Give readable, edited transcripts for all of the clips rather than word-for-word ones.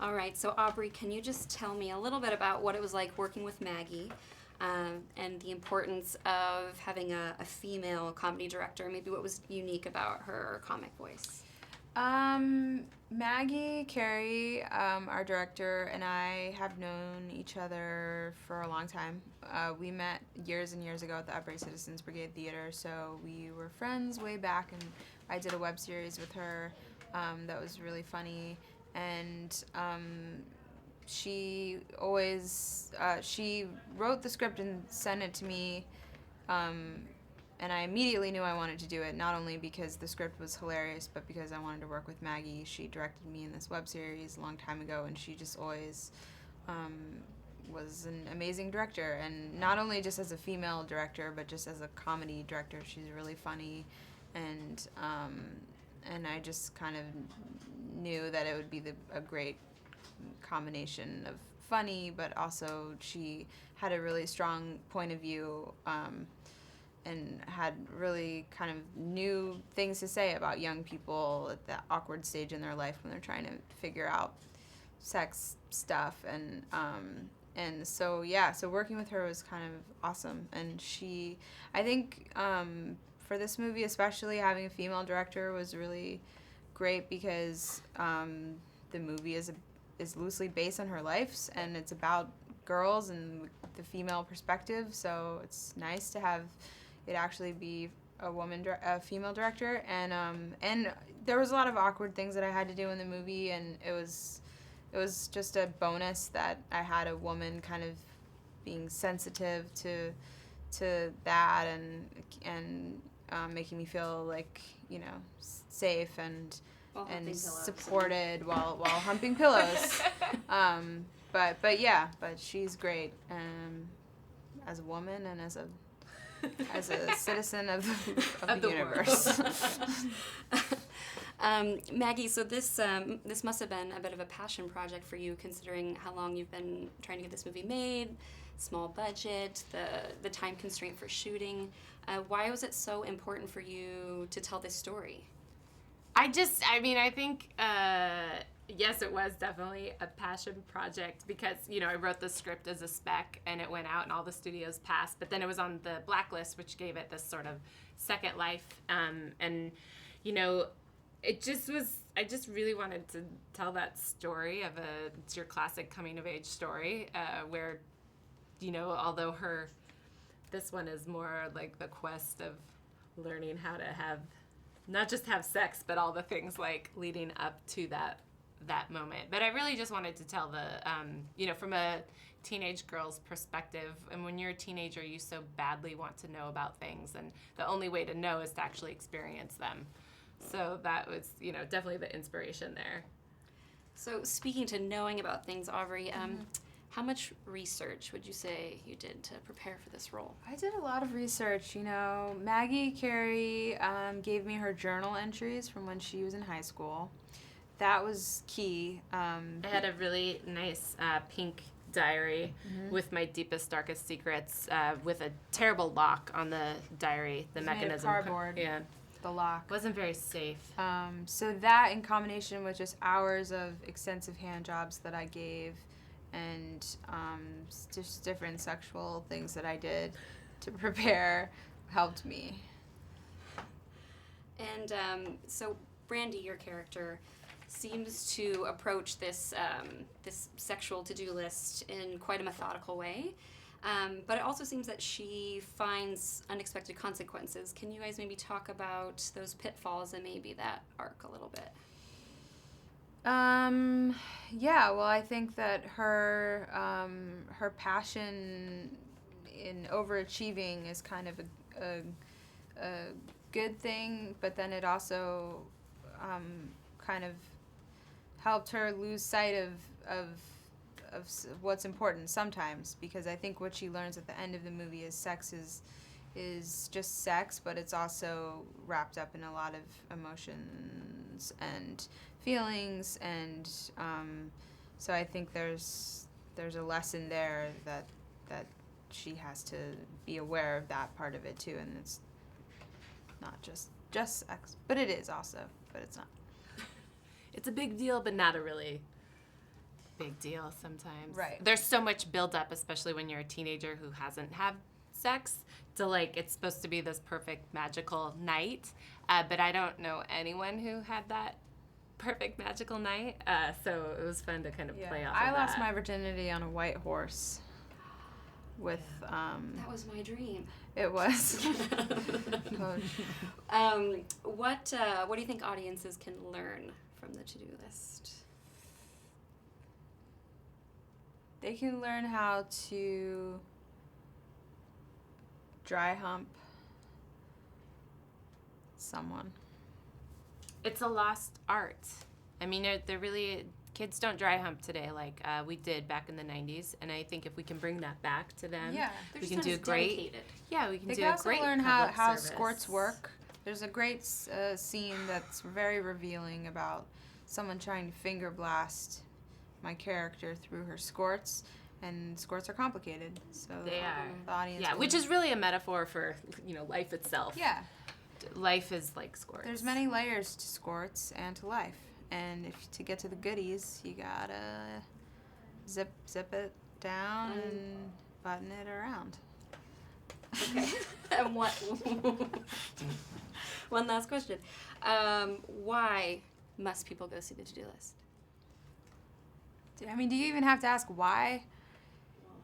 All right, so Aubrey, can you just tell me a little bit about what it was like working with Maggie and the importance of having a female comedy director, maybe what was unique about her comic voice? Maggie Carey, our director, and I have known each other for a long time. We met years and years ago at the Upright Citizens Brigade Theater, so we were friends way back, and I did a web series with her that was really funny. And she always she wrote the script and sent it to me, and I immediately knew I wanted to do it, not only because the script was hilarious, but because I wanted to work with Maggie. She directed me in this web series a long time ago, and she just always was an amazing director. And not only just as a female director, but just as a comedy director, she's really funny, and I just kind of knew that it would be a great combination of funny, but also she had a really strong point of view, and had really kind of new things to say about young people at that awkward stage in their life when they're trying to figure out sex stuff. And so yeah, so working with her was kind of awesome. And I think for this movie especially, having a female director was really great because the movie is loosely based on her life, and it's about girls and the female perspective, so it's nice to have it actually be a female director. And there was a lot of awkward things that I had to do in the movie, and it was just a bonus that I had a woman kind of being sensitive to that, and making me feel like, safe and supported while humping pillows. But she's great, as a woman and as a citizen of the universe. Maggie, so this must have been a bit of a passion project for you, considering how long you've been trying to get this movie made, small budget, the time constraint for shooting. Why was it so important for you to tell this story? I think, yes, it was definitely a passion project because, I wrote the script as a spec and it went out and all the studios passed, but then it was on the blacklist, which gave it this sort of second life. I just really wanted to tell that story of it's your classic coming of age story, where, although this one is more like the quest of learning how to not just have sex, but all the things like leading up to that moment. But I really just wanted to tell from a teenage girl's perspective. And when you're a teenager, you so badly want to know about things, and the only way to know is to actually experience them. So that was, definitely the inspiration there. So speaking to knowing about things, Aubrey, how much research would you say you did to prepare for this role? I did a lot of research. Maggie Carey gave me her journal entries from when she was in high school. That was key. I had a really nice pink diary with my deepest, darkest secrets, with a terrible lock on the diary. The mechanism. Made of cardboard. Yeah. The lock wasn't very safe. So that, in combination with just hours of extensive hand jobs that I gave, and just different sexual things that I did to prepare, helped me. And so Brandy, your character, seems to approach this sexual to-do list in quite a methodical way. But it also seems that she finds unexpected consequences. Can you guys maybe talk about those pitfalls and maybe that arc a little bit? Yeah, well, I think that her passion in overachieving is kind of a good thing, but then it also kind of helped her lose sight of what's important sometimes, because I think what she learns at the end of the movie is sex is just sex, but it's also wrapped up in a lot of emotions and feelings, and so I think there's a lesson there that she has to be aware of that part of it too, and it's not just sex, but it is also, but it's not. It's a big deal, but not a really big deal sometimes. Right. There's so much buildup, especially when you're a teenager who hasn't had sex, to like it's supposed to be this perfect magical night. But I don't know anyone who had that perfect magical night. So it was fun to kind of play off of I lost that. my virginity on a white horse. With That was my dream. it was. What do you think audiences can learn from the to-do list? They can learn how to dry hump someone. It's a lost art. I mean, they're really kids don't dry hump today like we did back in the 90s, and I think if we can bring that back to them, Yeah. They're we just can not do as great. dedicated. Yeah, we can They do can a also great learn public how service. squirts work. There's a great scene that's very revealing about someone trying to finger blast my character through her squirts, and squirts are complicated. So They are. the audience. Yeah, can- which is really a metaphor for life itself. yeah. Life is like squirts. There's many layers to squirts and to life, and if to get to the goodies, you gotta zip it down and button it around. Okay. And what? One last question. Why must people go see the to-do list? I mean, do you even have to ask why?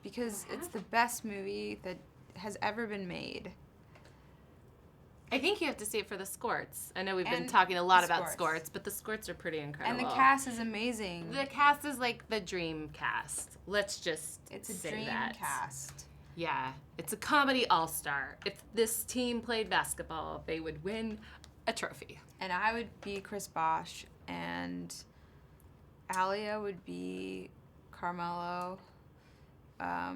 Because it's the best movie that has ever been made. I think you have to see it for the squirts. I know we've been And talking a lot the about squirts. squirts, but the squirts are pretty incredible. And the cast is amazing. The cast is like the dream cast. Let's just It's a say dream that. cast. Yeah, it's a comedy all-star. If this team played basketball, they would win a trophy. And I would be Chris Bosch, and Alia would be Carmelo. I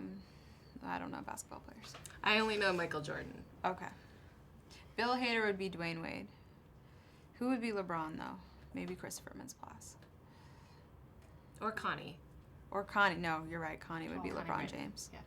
don't know basketball players. I only know Michael Jordan. Okay. Bill Hader would be Dwayne Wade. Who would be LeBron, though? Maybe Christopher Mintz-Plasse. Or Connie. Or Connie. No, you're right. Connie would be Connie, LeBron right. James. Yeah.